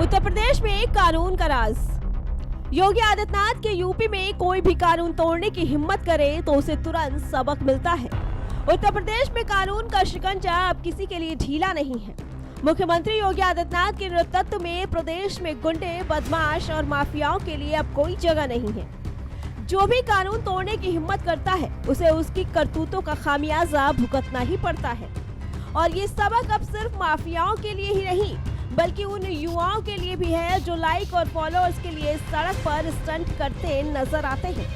उत्तर प्रदेश में कानून का राज। योगी आदित्यनाथ के यूपी में कोई भी कानून तोड़ने की हिम्मत करे तो उसे तुरंत सबक मिलता है। उत्तर प्रदेश में कानून का शिकंजा अब किसी के लिए ढीला नहीं है। मुख्यमंत्री योगी आदित्यनाथ के नेतृत्व में प्रदेश में गुंडे, बदमाश और माफियाओं के लिए अब कोई जगह नहीं है। जो भी कानून तोड़ने की हिम्मत करता है उसे उसकी करतूतों का खामियाजा भुगतना ही पड़ता है। और ये सबक अब सिर्फ माफियाओं के लिए ही नहीं बल्कि उन युवाओं के लिए भी है जो लाइक और फॉलोअर्स के लिए सड़क पर स्टंट करते नजर आते हैं।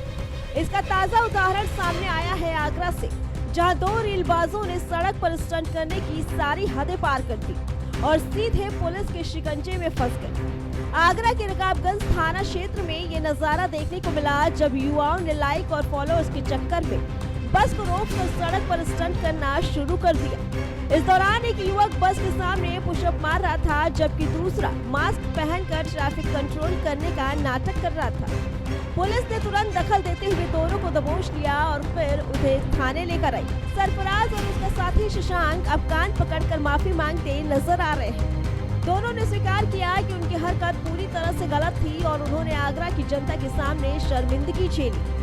इसका ताजा उदाहरण सामने आया है आगरा से, जहां दो रीलबाजों ने सड़क पर स्टंट करने की सारी हदें पार कर दी और सीधे पुलिस के शिकंजे में फंस गए। आगरा के रकाबगंज थाना क्षेत्र में ये नजारा देखने को मिला जब युवाओं ने लाइक और फॉलोअर्स के चक्कर में बस को रोककर सड़क पर स्टंट करना शुरू कर दिया। इस दौरान एक युवक बस के सामने पुशअप मार रहा था जबकि दूसरा मास्क पहनकर ट्रैफिक कंट्रोल करने का नाटक कर रहा था। पुलिस ने तुरंत दखल देते हुए दोनों को दबोच लिया और फिर उन्हें थाने लेकर आई। सरफराज और उसका साथी शशांक अब कान पकड़कर माफी मांगते नजर आ रहे हैं। दोनों ने स्वीकार किया कि उनकी हरकत पूरी तरह से गलत थी और उन्होंने आगरा की जनता के सामने शर्मिंदगी झेली।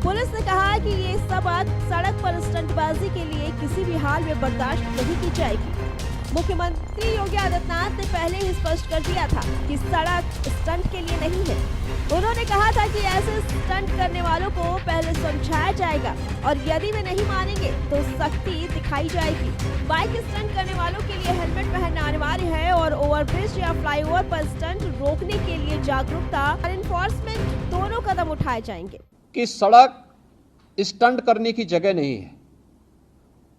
पुलिस ने कहा कि ये सबक सड़क पर स्टंटबाजी के लिए किसी भी हाल में बर्दाश्त नहीं की जाएगी। मुख्यमंत्री योगी आदित्यनाथ ने पहले ही स्पष्ट कर दिया था कि सड़क स्टंट के लिए नहीं है। उन्होंने कहा था कि ऐसे स्टंट करने वालों को पहले समझाया जाएगा और यदि वे नहीं मानेंगे तो सख्ती दिखाई जाएगी। बाइक स्टंट करने वालों के लिए हेलमेट पहनना अनिवार्य है और ओवरब्रिज या फ्लाईओवर पर स्टंट रोकने के लिए जागरूकता और एनफोर्समेंट दोनों कदम उठाए जाएंगे। कि सड़क स्टंट करने की जगह नहीं है।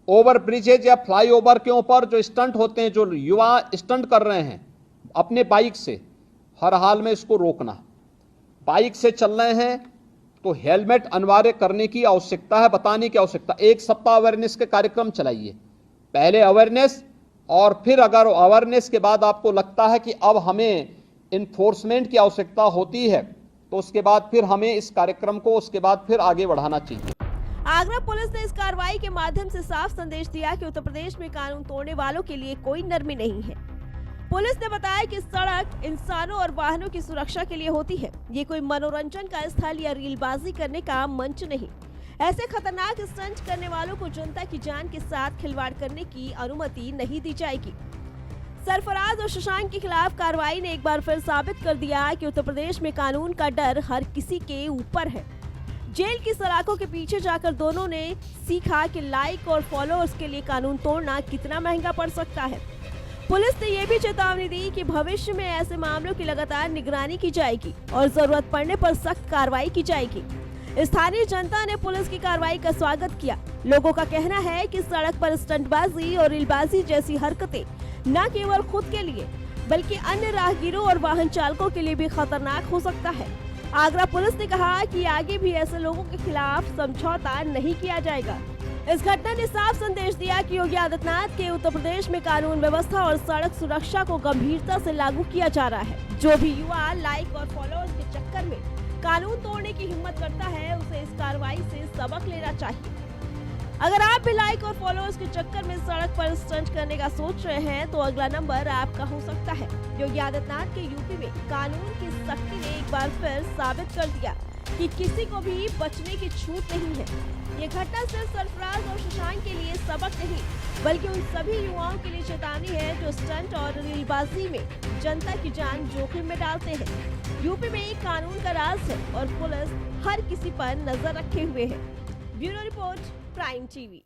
ओवर ब्रिजेज या फ्लाईओवर के ऊपर जो स्टंट होते हैं, जो युवा स्टंट कर रहे हैं अपने बाइक से, हर हाल में इसको रोकना। बाइक से चल रहे हैं तो हेलमेट अनिवार्य करने की आवश्यकता है, बताने की आवश्यकता। एक सप्ताह अवेयरनेस के कार्यक्रम चलाइए, पहले अवेयरनेस और फिर अगर अवेयरनेस के बाद आपको लगता है कि अब हमें इन्फोर्समेंट की आवश्यकता होती है तो उसके बाद फिर हमें इस कार्यक्रम को उसके बाद फिर आगे बढ़ाना चाहिए। आगरा पुलिस ने इस कार्रवाई के माध्यम से साफ संदेश दिया कि उत्तर प्रदेश में कानून तोड़ने वालों के लिए कोई नरमी नहीं है। पुलिस ने बताया कि सड़क इंसानों और वाहनों की सुरक्षा के लिए होती है। ये कोई मनोरंजन का स्थल या रीलबाजी करने का मंच नहीं। ऐसे खतरनाक स्टंट करने वालों को जनता की जान के साथ खिलवाड़ करने की अनुमति नहीं दी जाएगी। सरफराज और शशांक के खिलाफ कार्रवाई ने एक बार फिर साबित कर दिया कि उत्तर प्रदेश में कानून का डर हर किसी के ऊपर है। जेल की सलाखों के पीछे जाकर दोनों ने सीखा कि लाइक और फॉलोअर्स के लिए कानून तोड़ना कितना महंगा पड़ सकता है। पुलिस ने यह भी चेतावनी दी कि भविष्य में ऐसे मामलों की लगातार निगरानी की जाएगी और जरूरत पड़ने पर सख्त कार्रवाई की जाएगी। स्थानीय जनता ने पुलिस की कार्रवाई का स्वागत किया। लोगों का कहना है कि सड़क पर स्टंटबाजी और रीलबाजी जैसी हरकतें न केवल खुद के लिए बल्कि अन्य राहगीरों और वाहन चालकों के लिए भी खतरनाक हो सकता है। आगरा पुलिस ने कहा कि आगे भी ऐसे लोगों के खिलाफ समझौता नहीं किया जाएगा। इस घटना ने साफ संदेश दिया कि योगी आदित्यनाथ के उत्तर प्रदेश में कानून व्यवस्था और सड़क सुरक्षा को गंभीरता से लागू किया जा रहा है। जो भी युवा लाइक और फॉलोअर्स के चक्कर में कानून तोड़ने की हिम्मत करता है उसे इस कार्रवाई से सबक लेना चाहिए। अगर आप भी लाइक और फॉलोअर्स के चक्कर में सड़क पर स्टंट करने का सोच रहे हैं तो अगला नंबर आपका हो सकता है। योगी आदित्यनाथ के यूपी में कानून की सख्ती ने एक बार फिर साबित कर दिया कि किसी को भी बचने की छूट नहीं है। ये घटना सिर्फ सरफराज और शशांक के लिए सबक नहीं बल्कि उन सभी युवाओं के लिए चेतावनी है जो स्टंट और रीलबाजी में जनता की जान जोखिम में डालते हैं। यूपी में एक कानून का राज है और पुलिस हर किसी पर नजर रखे हुए है। Bureau report, prime TV.